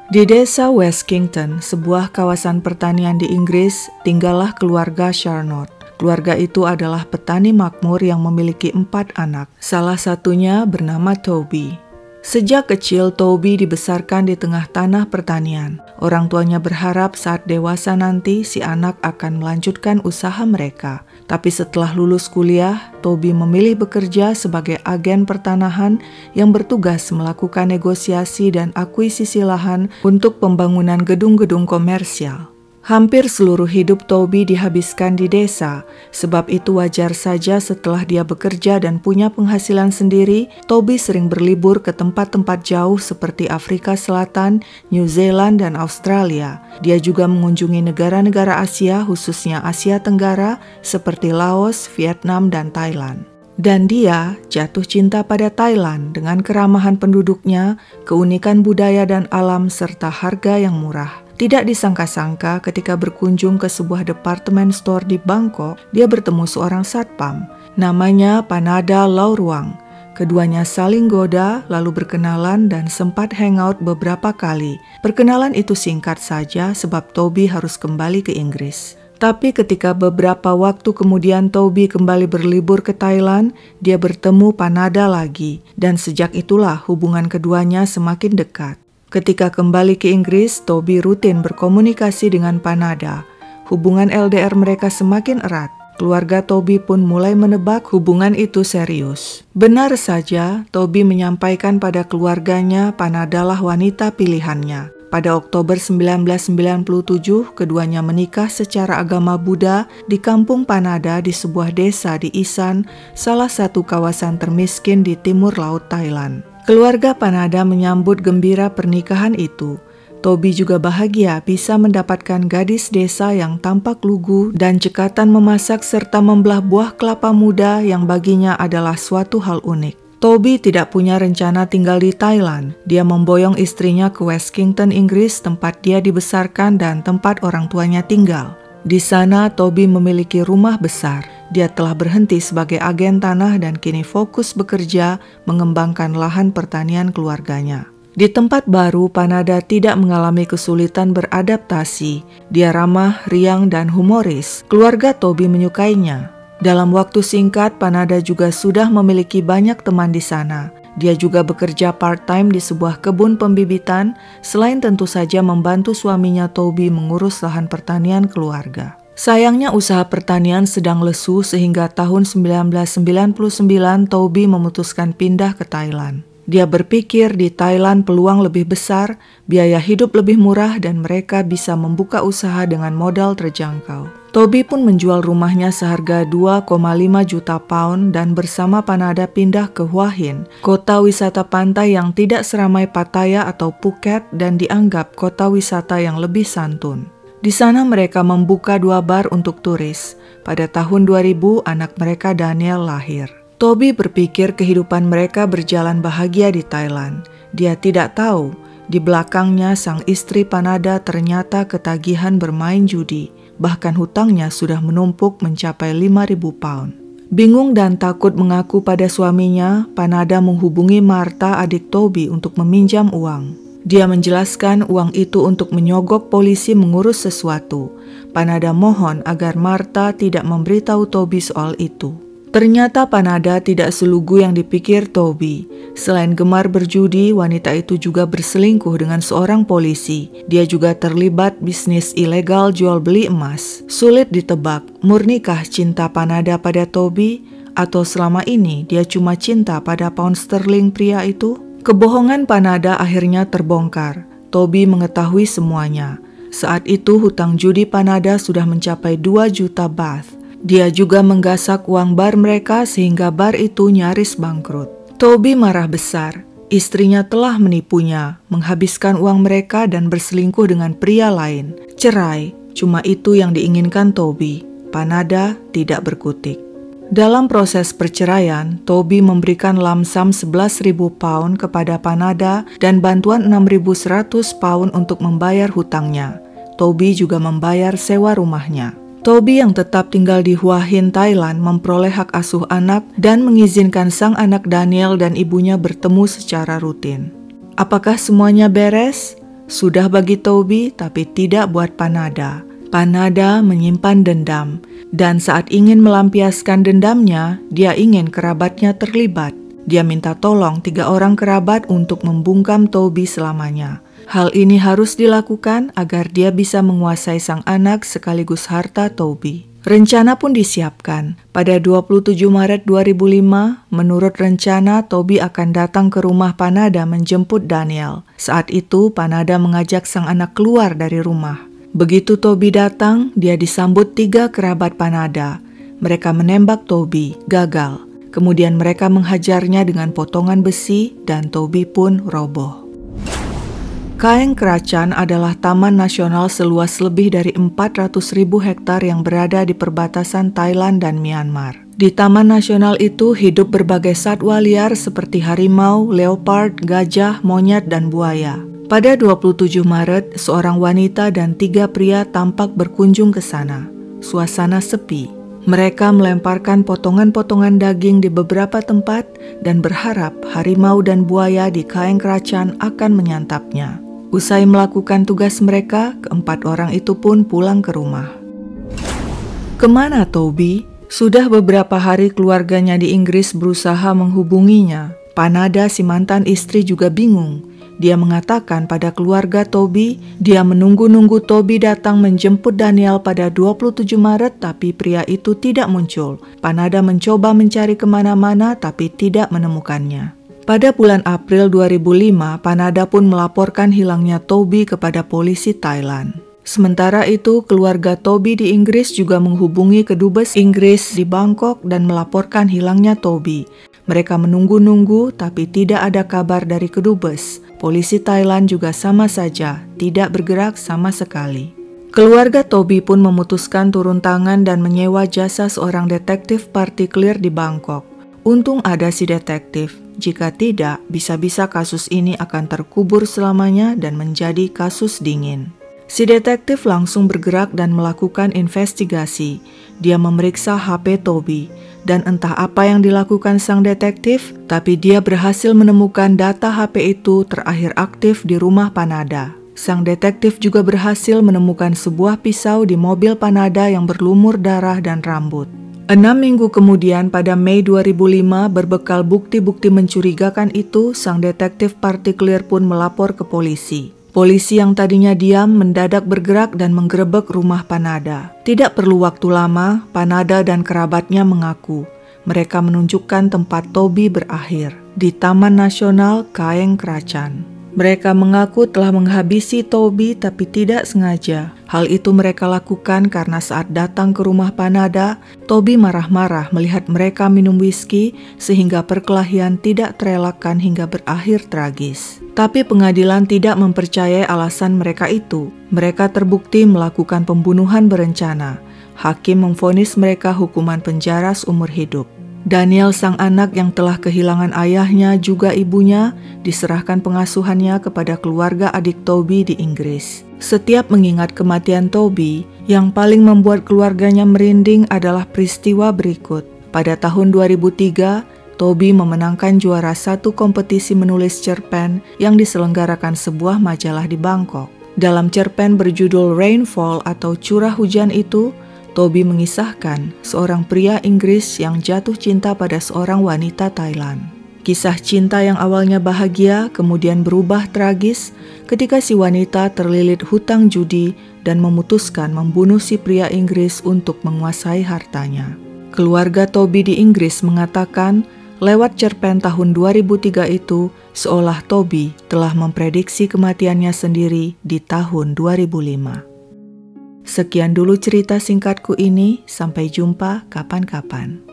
Di desa West Kington, sebuah kawasan pertanian di Inggris, tinggallah keluarga Charnock. Keluarga itu adalah petani makmur yang memiliki 4 anak. Salah satunya bernama Toby. Sejak kecil, Toby dibesarkan di tengah tanah pertanian. Orang tuanya berharap saat dewasa nanti si anak akan melanjutkan usaha mereka. Tapi setelah lulus kuliah, Toby memilih bekerja sebagai agen pertanahan yang bertugas melakukan negosiasi dan akuisisi lahan untuk pembangunan gedung-gedung komersial. Hampir seluruh hidup Toby dihabiskan di desa, sebab itu wajar saja setelah dia bekerja dan punya penghasilan sendiri, Toby sering berlibur ke tempat-tempat jauh seperti Afrika Selatan, New Zealand, dan Australia. Dia juga mengunjungi negara-negara Asia, khususnya Asia Tenggara, seperti Laos, Vietnam, dan Thailand. Dan dia jatuh cinta pada Thailand dengan keramahan penduduknya, keunikan budaya dan alam, serta harga yang murah. Tidak disangka-sangka ketika berkunjung ke sebuah department store di Bangkok, dia bertemu seorang satpam. Namanya Panada Lauruang. Keduanya saling goda, lalu berkenalan dan sempat hangout beberapa kali. Perkenalan itu singkat saja sebab Toby harus kembali ke Inggris. Tapi ketika beberapa waktu kemudian Toby kembali berlibur ke Thailand, dia bertemu Panada lagi. Dan sejak itulah hubungan keduanya semakin dekat. Ketika kembali ke Inggris, Toby rutin berkomunikasi dengan Panada. Hubungan LDR mereka semakin erat. Keluarga Toby pun mulai menebak hubungan itu serius. Benar saja, Toby menyampaikan pada keluarganya Panada lah wanita pilihannya. Pada Oktober 1997, keduanya menikah secara agama Buddha di kampung Panada di sebuah desa di Isan, salah satu kawasan termiskin di timur laut Thailand. Keluarga Panada menyambut gembira pernikahan itu. Toby juga bahagia bisa mendapatkan gadis desa yang tampak lugu dan cekatan memasak serta membelah buah kelapa muda yang baginya adalah suatu hal unik. Toby tidak punya rencana tinggal di Thailand. Dia memboyong istrinya ke West Kington, Inggris, tempat dia dibesarkan dan tempat orang tuanya tinggal. Di sana, Toby memiliki rumah besar. Dia telah berhenti sebagai agen tanah dan kini fokus bekerja mengembangkan lahan pertanian keluarganya. Di tempat baru, Panada tidak mengalami kesulitan beradaptasi. Dia ramah, riang, dan humoris. Keluarga Toby menyukainya. Dalam waktu singkat, Panada juga sudah memiliki banyak teman di sana. Dia juga bekerja part-time di sebuah kebun pembibitan, selain tentu saja membantu suaminya Toby mengurus lahan pertanian keluarga. Sayangnya usaha pertanian sedang lesu sehingga tahun 1999 Toby memutuskan pindah ke Thailand. Dia berpikir di Thailand peluang lebih besar, biaya hidup lebih murah dan mereka bisa membuka usaha dengan modal terjangkau. Toby pun menjual rumahnya seharga 2,5 juta pound dan bersama Panada pindah ke Hua Hin, kota wisata pantai yang tidak seramai Pattaya atau Phuket dan dianggap kota wisata yang lebih santun. Di sana mereka membuka 2 bar untuk turis. Pada tahun 2000 anak mereka Daniel lahir. Toby berpikir kehidupan mereka berjalan bahagia di Thailand. Dia tidak tahu, di belakangnya sang istri Panada ternyata ketagihan bermain judi. Bahkan hutangnya sudah menumpuk mencapai 5.000 pound. Bingung dan takut mengaku pada suaminya, Panada menghubungi Martha, adik Toby, untuk meminjam uang. Dia menjelaskan uang itu untuk menyogok polisi mengurus sesuatu. Panada mohon agar Martha tidak memberitahu Toby soal itu. Ternyata Panada tidak selugu yang dipikir Toby. Selain gemar berjudi, wanita itu juga berselingkuh dengan seorang polisi. Dia juga terlibat bisnis ilegal jual beli emas. Sulit ditebak, murnikah cinta Panada pada Toby? Atau selama ini dia cuma cinta pada pound sterling pria itu? Kebohongan Panada akhirnya terbongkar. Toby mengetahui semuanya. Saat itu hutang judi Panada sudah mencapai 2 juta baht. Dia juga menggasak uang bar mereka sehingga bar itu nyaris bangkrut. Toby marah besar. Istrinya telah menipunya, menghabiskan uang mereka dan berselingkuh dengan pria lain. Cerai, cuma itu yang diinginkan Toby. Panada tidak berkutik. Dalam proses perceraian, Toby memberikan lamsam 11.000 pound kepada Panada dan bantuan 6.100 pound untuk membayar hutangnya. Toby juga membayar sewa rumahnya. Toby yang tetap tinggal di Hua Hin, Thailand, memperoleh hak asuh anak dan mengizinkan sang anak Daniel dan ibunya bertemu secara rutin. Apakah semuanya beres? Sudah bagi Toby, tapi tidak buat Panada. Panada menyimpan dendam, dan saat ingin melampiaskan dendamnya, dia ingin kerabatnya terlibat. Dia minta tolong 3 orang kerabat untuk membungkam Toby selamanya. Hal ini harus dilakukan agar dia bisa menguasai sang anak sekaligus harta Toby. Rencana pun disiapkan. Pada 27 Maret 2005, menurut rencana Toby akan datang ke rumah Panada menjemput Daniel. Saat itu Panada mengajak sang anak keluar dari rumah. Begitu Toby datang, dia disambut 3 kerabat Panada. Mereka menembak Toby, gagal. Kemudian mereka menghajarnya dengan potongan besi dan Toby pun roboh. Kaeng Krachan adalah taman nasional seluas lebih dari 400.000 hektar yang berada di perbatasan Thailand dan Myanmar. Di taman nasional itu hidup berbagai satwa liar seperti harimau, leopard, gajah, monyet, dan buaya. Pada 27 Maret, seorang wanita dan 3 pria tampak berkunjung ke sana. Suasana sepi. Mereka melemparkan potongan-potongan daging di beberapa tempat dan berharap harimau dan buaya di Kaeng Krachan akan menyantapnya. Usai melakukan tugas mereka, keempat orang itu pun pulang ke rumah. Kemana Toby? Sudah beberapa hari keluarganya di Inggris berusaha menghubunginya. Panada, si mantan istri, juga bingung. Dia mengatakan pada keluarga Toby, dia menunggu-nunggu Toby datang menjemput Daniel pada 27 Maret, tapi pria itu tidak muncul. Panada mencoba mencari kemana-mana, tapi tidak menemukannya. Pada bulan April 2005, Panada pun melaporkan hilangnya Toby kepada polisi Thailand. Sementara itu, keluarga Toby di Inggris juga menghubungi kedubes Inggris di Bangkok dan melaporkan hilangnya Toby. Mereka menunggu-nunggu, tapi tidak ada kabar dari kedubes. Polisi Thailand juga sama saja, tidak bergerak sama sekali. Keluarga Toby pun memutuskan turun tangan dan menyewa jasa seorang detektif partikelir di Bangkok. Untung ada si detektif. Jika tidak, bisa-bisa kasus ini akan terkubur selamanya dan menjadi kasus dingin. Si detektif langsung bergerak dan melakukan investigasi. Dia memeriksa HP Toby, dan entah apa yang dilakukan sang detektif, tapi dia berhasil menemukan data HP itu terakhir aktif di rumah Panada. Sang detektif juga berhasil menemukan sebuah pisau di mobil Panada yang berlumur darah dan rambut. 6 minggu kemudian, pada Mei 2005, berbekal bukti-bukti mencurigakan itu, sang detektif partikelir pun melapor ke polisi. Polisi yang tadinya diam mendadak bergerak dan menggerebek rumah Panada. Tidak perlu waktu lama, Panada dan kerabatnya mengaku. Mereka menunjukkan tempat Toby berakhir, di Taman Nasional Kaeng Krachan. Mereka mengaku telah menghabisi Toby tapi tidak sengaja. Hal itu mereka lakukan karena saat datang ke rumah Panada, Toby marah-marah melihat mereka minum whisky sehingga perkelahian tidak terelakkan hingga berakhir tragis. Tapi pengadilan tidak mempercayai alasan mereka itu. Mereka terbukti melakukan pembunuhan berencana. Hakim memvonis mereka hukuman penjara seumur hidup. Daniel, sang anak yang telah kehilangan ayahnya juga ibunya, diserahkan pengasuhannya kepada keluarga adik Toby di Inggris. Setiap mengingat kematian Toby, yang paling membuat keluarganya merinding adalah peristiwa berikut. Pada tahun 2003, Toby memenangkan juara 1 kompetisi menulis cerpen yang diselenggarakan sebuah majalah di Bangkok. Dalam cerpen berjudul Rainfall atau Curah Hujan itu, Toby mengisahkan seorang pria Inggris yang jatuh cinta pada seorang wanita Thailand. Kisah cinta yang awalnya bahagia kemudian berubah tragis ketika si wanita terlilit hutang judi dan memutuskan membunuh si pria Inggris untuk menguasai hartanya. Keluarga Toby di Inggris mengatakan lewat cerpen tahun 2003 itu seolah Toby telah memprediksi kematiannya sendiri di tahun 2005. Sekian dulu cerita singkatku ini, sampai jumpa kapan-kapan.